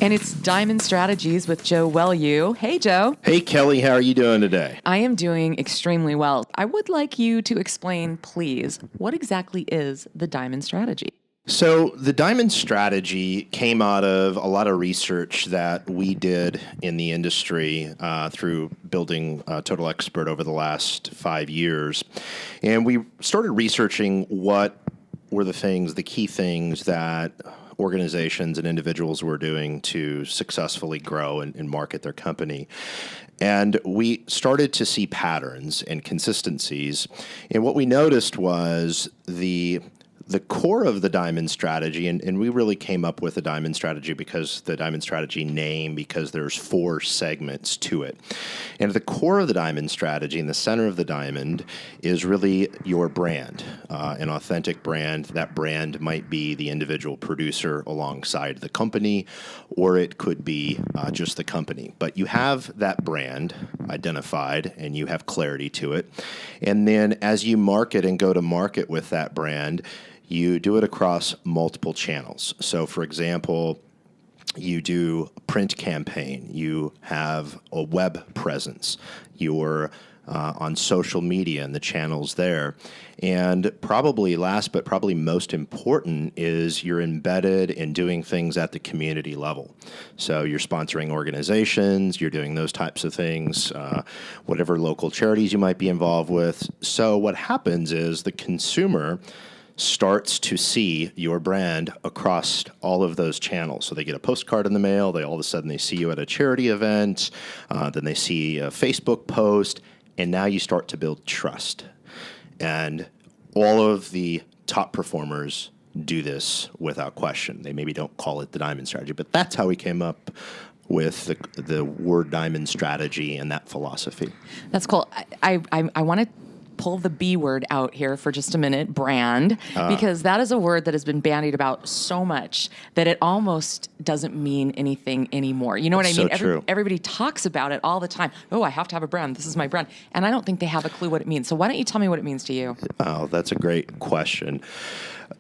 And it's Diamond Strategies with Joe Welu. Hey, Joe. Hey, Kelly, how are you doing today? I am doing extremely well. I would like you to explain, please, what exactly is the Diamond Strategy? So, the Diamond Strategy came out of a lot of research that we did in the industry through building Total Expert over the last 5 years. And we started researching what were the key things that organizations and individuals were doing to successfully grow and market their company. And we started to see patterns and consistencies. And what we noticed was the core of the Diamond Strategy, and we really came up with the Diamond Strategy because the Diamond Strategy name, because there's 4 segments to it. And at the core of the Diamond Strategy, in the center of the diamond, is really your brand, an authentic brand. That brand might be the individual producer alongside the company, or it could be just the company. But you have that brand identified, and you have clarity to it. And then as you market and go to market with that brand, you do it across multiple channels. So, for example, you do a print campaign, you have a web presence, you're on social media and the channels there. And probably last but probably most important is you're embedded in doing things at the community level. So you're sponsoring organizations, you're doing those types of things, whatever local charities you might be involved with. So what happens is the consumer starts to see your brand across all of those channels. So they get a postcard in the mail, all of a sudden they see you at a charity event, then they see a Facebook post, and now you start to build trust. And all of the top performers do this without question. They maybe don't call it the Diamond Strategy, but that's how we came up with the word Diamond Strategy and that philosophy. That's cool. I want to pull the B word out here for just a minute, brand, because that is a word that has been bandied about so much that it almost doesn't mean anything anymore. You know what I mean? True. Everybody talks about it all the time. Oh, I have to have a brand. This is my brand. And I don't think they have a clue what it means. So why don't you tell me what it means to you? Oh, that's a great question.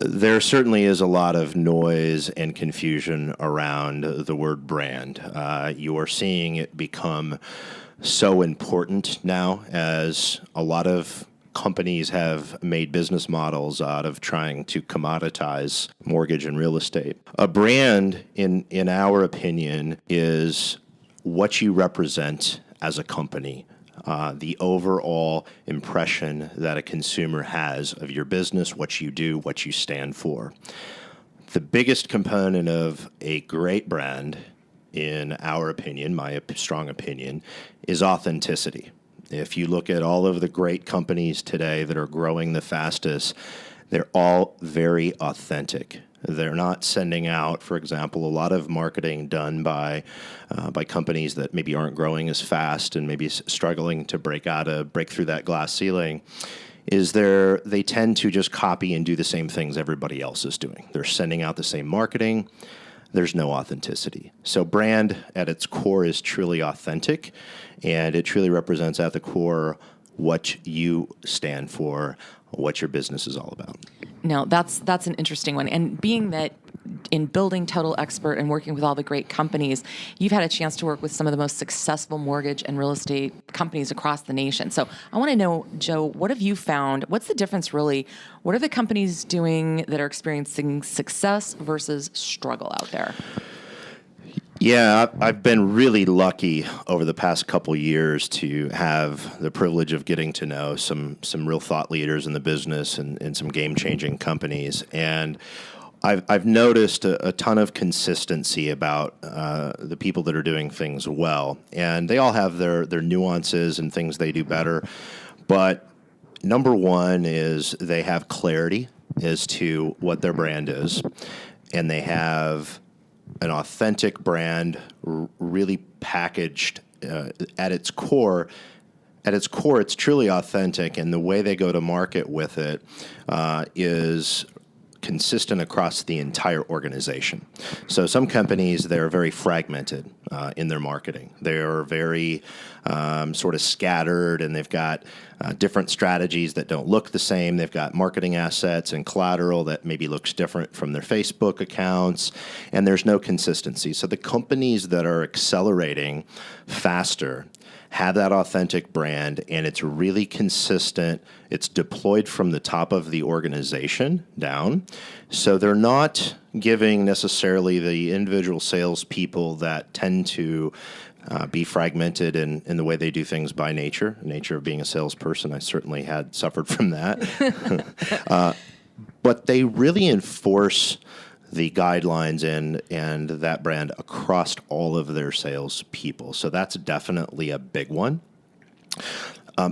There certainly is a lot of noise and confusion around the word brand. You are seeing it become so important now as a lot of companies have made business models out of trying to commoditize mortgage and real estate. A brand, in our opinion, is what you represent as a company. The overall impression that a consumer has of your business, what you do, what you stand for. The biggest component of a great brand, in our opinion, my strong opinion, is authenticity. If you look at all of the great companies today that are growing the fastest, they're all very authentic. They're not sending out, for example, a lot of marketing done by companies that maybe aren't growing as fast and maybe struggling to break through that glass ceiling. They tend to just copy and do the same things everybody else is doing. They're sending out the same marketing. There's no authenticity. So brand at its core is truly authentic, and it truly represents at the core what you stand for, what your business is all about. Now, that's an interesting one. And being that in building Total Expert and working with all the great companies, you've had a chance to work with some of the most successful mortgage and real estate companies across the nation. So I want to know, Joe, what have you found? What's the difference really? What are the companies doing that are experiencing success versus struggle out there? Yeah, I've been really lucky over the past couple years to have the privilege of getting to know some real thought leaders in the business and some game-changing companies. And I've noticed a ton of consistency about the people that are doing things well. And they all have their nuances and things they do better. But number one is they have clarity as to what their brand is. And they have an authentic brand, really packaged at its core. At its core, it's truly authentic, and the way they go to market with it is consistent across the entire organization. So some companies, they're very fragmented in their marketing. They're very sort of scattered, and they've got different strategies that don't look the same. They've got marketing assets and collateral that maybe looks different from their Facebook accounts, and there's no consistency. So the companies that are accelerating faster have that authentic brand, and it's really consistent. It's deployed from the top of the organization down. So they're not giving necessarily the individual salespeople that tend to be fragmented in the way they do things by nature. The nature of being a salesperson, I certainly had suffered from that. But they really enforce the guidelines and that brand across all of their sales people. So that's definitely a big one.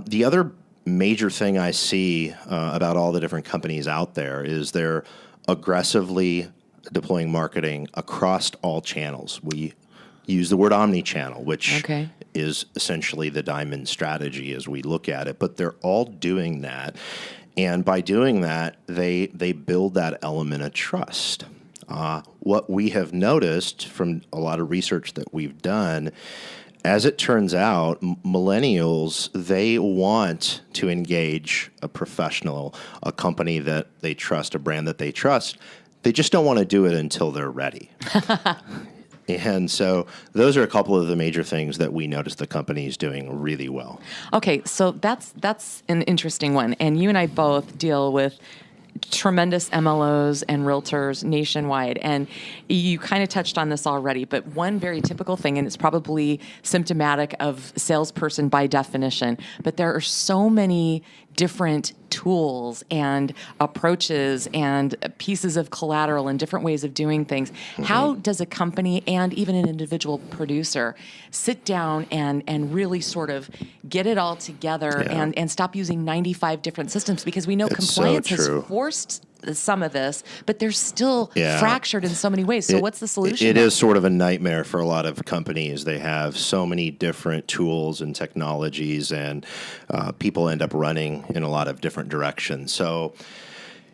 The other major thing I see about all the different companies out there is they're aggressively deploying marketing across all channels. We use the word omni-channel, which is essentially the Diamond strategy as we look at it, but they're all doing that. And by doing that, they build that element of trust. What we have noticed from a lot of research that we've done, as it turns out, millennials, they want to engage a professional, a company that they trust, a brand that they trust. They just don't want to do it until they're ready. And so those are a couple of the major things that we notice the company is doing really well. Okay, so that's an interesting one. And you and I both deal with tremendous MLOs and realtors nationwide. And you kind of touched on this already, but one very typical thing, and it's probably symptomatic of salesperson by definition, but there are so many different tools and approaches and pieces of collateral and different ways of doing things. Mm-hmm. How does a company and even an individual producer sit down and really sort of get it all together and stop using 95 different systems? Because we know it's compliance has forced some of this, but they're still fractured in so many ways. So what's the solution? It is sort of a nightmare for a lot of companies. They have so many different tools and technologies, and people end up running in a lot of different directions. So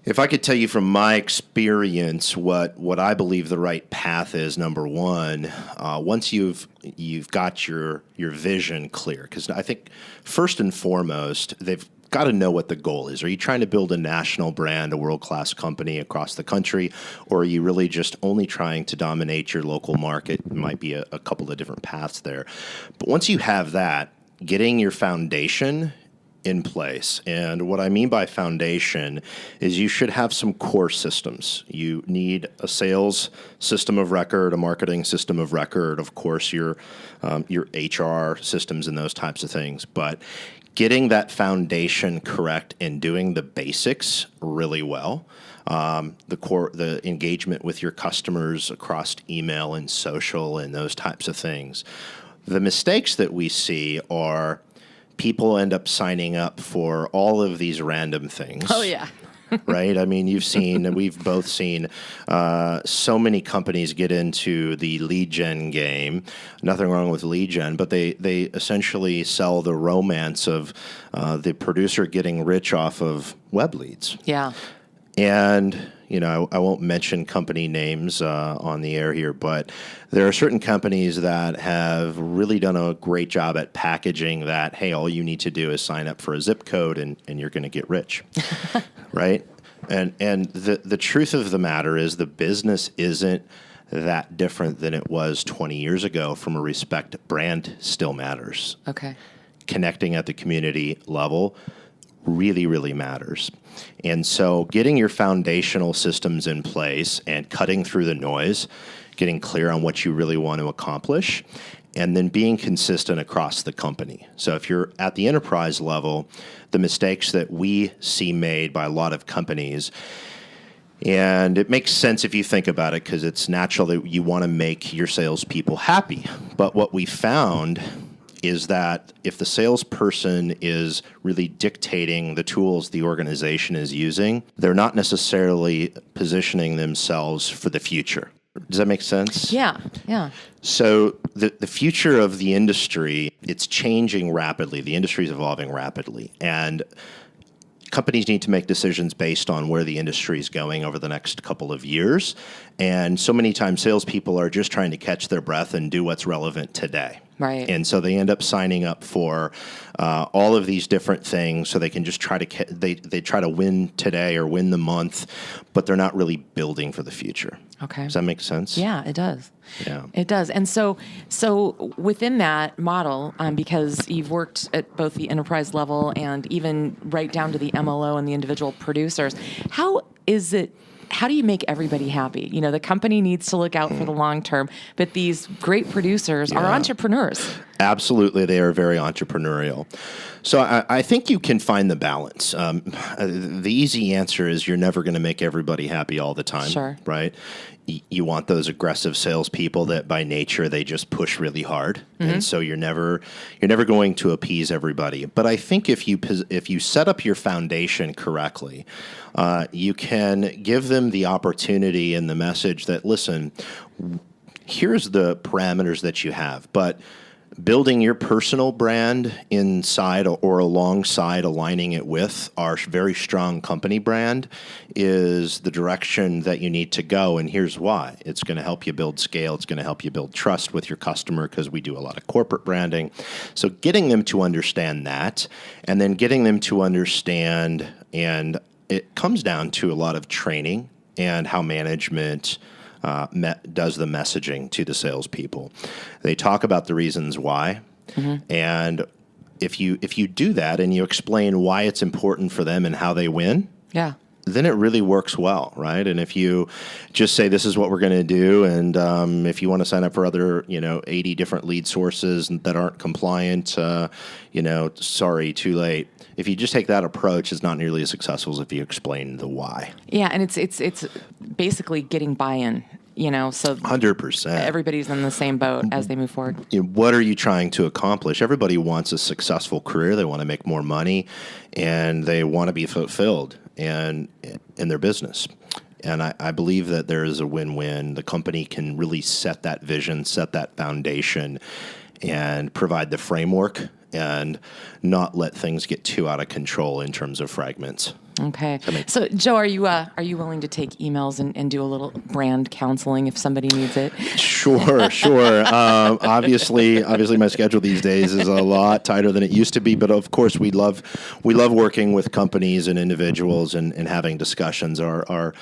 if I could tell you from my experience what I believe the right path is, number one, once you've got your vision clear, because I think first and foremost, they've got to know what the goal is. Are you trying to build a national brand, a world-class company across the country, or are you really just only trying to dominate your local market? It might be a couple of different paths there. But once you have that, getting your foundation in place. And what I mean by foundation is you should have some core systems. You need a sales system of record, a marketing system of record, of course, your HR systems and those types of things. But getting that foundation correct and doing the basics really well, the engagement with your customers across email and social and those types of things. The mistakes that we see are people end up signing up for all of these random things. Oh, yeah. Right? I mean, we've both seen so many companies get into the lead gen game. Nothing wrong with lead gen, but they essentially sell the romance of the producer getting rich off of web leads. Yeah. And, I won't mention company names on the air here, but there are certain companies that have really done a great job at packaging that, hey, all you need to do is sign up for a zip code and you're going to get rich, right? And the truth of the matter is the business isn't that different than it was 20 years ago from a respect. Brand still matters. Okay. Connecting at the community level really, really matters. And so getting your foundational systems in place and cutting through the noise, getting clear on what you really want to accomplish, and then being consistent across the company. So if you're at the enterprise level, the mistakes that we see made by a lot of companies, and it makes sense if you think about it because it's natural that you want to make your salespeople happy. But what we found is that if the salesperson is really dictating the tools the organization is using, they're not necessarily positioning themselves for the future. Does that make sense? Yeah. So the future of the industry, it's changing rapidly. The industry is evolving rapidly. And companies need to make decisions based on where the industry is going over the next couple of years. And so many times salespeople are just trying to catch their breath and do what's relevant today. Right. And so they end up signing up for all of these different things so they can just try to, they try to win today or win the month, but they're not really building for the future. Okay. Does that make sense? Yeah, it does. Yeah. It does. And so within that model, because you've worked at both the enterprise level and even right down to the MLO and the individual producers, how do you make everybody happy? You know, the company needs to look out for the long term, but these great producers are entrepreneurs. Absolutely. They are very entrepreneurial. So I think you can find the balance. The easy answer is you're never going to make everybody happy all the time. Sure. Right? You want those aggressive salespeople that by nature they just push really hard, and so you're never going to appease everybody. But I think if you set up your foundation correctly, you can give them the opportunity and the message that, listen, here's the parameters that you have, but building your personal brand inside or alongside aligning it with our very strong company brand is the direction that you need to go. And here's why. It's going to help you build scale. It's going to help you build trust with your customer because we do a lot of corporate branding. So getting them to understand that, and then getting them to understand, and it comes down to a lot of training and how management does the messaging to the salespeople. They talk about the reasons why, and if you do that and you explain why it's important for them and how they win, then it really works well, right? And if you just say this is what we're going to do, and if you want to sign up for other 80 different lead sources that aren't compliant, sorry, too late. If you just take that approach, it's not nearly as successful as if you explain the why. Yeah, and it's basically getting buy-in, so 100%. everybody's in the same boat as they move forward. What are you trying to accomplish? Everybody wants a successful career. They want to make more money, and they want to be fulfilled in their business. And I believe that there is a win-win. The company can really set that vision, set that foundation, and provide the framework and not let things get too out of control in terms of fragments. Okay. So, Joe, are you willing to take emails and do a little brand counseling if somebody needs it? Sure. Obviously, my schedule these days is a lot tighter than it used to be. But of course, we love working with companies and individuals and having discussions. Our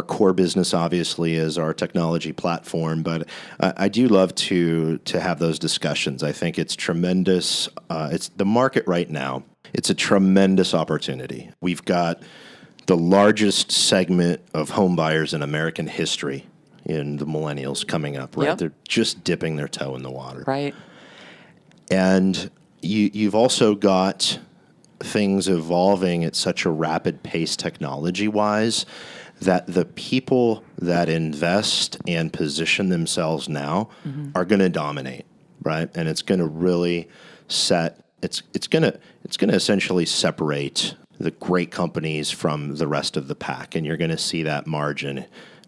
core business obviously is our technology platform, but I do love to have those discussions. I think it's tremendous. It's the market right now. It's a tremendous opportunity. We've got the largest segment of home buyers in American history in the millennials coming up, right? Yep. They're just dipping their toe in the water. Right. And you've also got things evolving at such a rapid pace technology-wise that the people that invest and position themselves now are going to dominate, right? And it's going to really set... It's going to essentially separate the great companies from the rest of the pack, and you're going to see that margin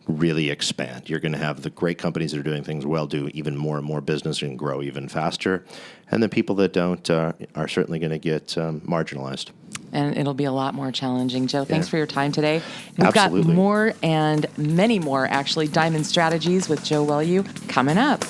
really expand. You're going to have the great companies that are doing things well do even more and more business and grow even faster, and the people that don't are certainly going to get marginalized. And it'll be a lot more challenging. Joe, thanks for your time today. We've Absolutely. got more and many more, actually, Diamond Strategies with Joe Welu coming up.